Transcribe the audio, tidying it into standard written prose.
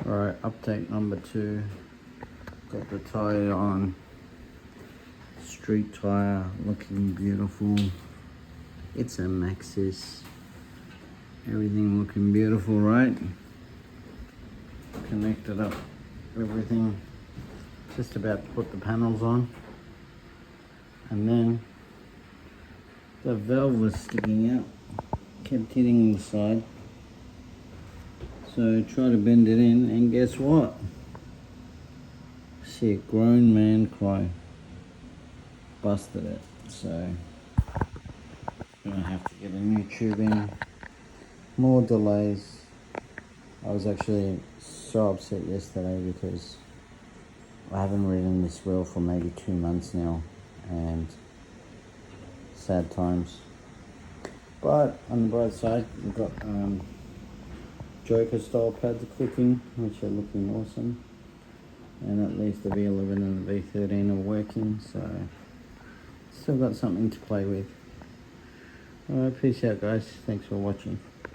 Alright, update number 2. Got the tyre on. Street tyre, looking beautiful. It's a Maxxis. Everything looking beautiful, right? Connected up everything. Just about to put the panels on. And then the valve was sticking out. Kept hitting the side. So try to bend it in, and guess what? See a grown man cry. Busted it. So gonna have to get a new tube in. More delays. I was actually so upset yesterday because I haven't ridden this wheel for maybe 2 months now, and sad times. But on the bright side, we've got Joker style pads clicking, which are looking awesome, and at least the V11 and the v14 are working, so still got something to play with. Alright, peace out guys, thanks for watching.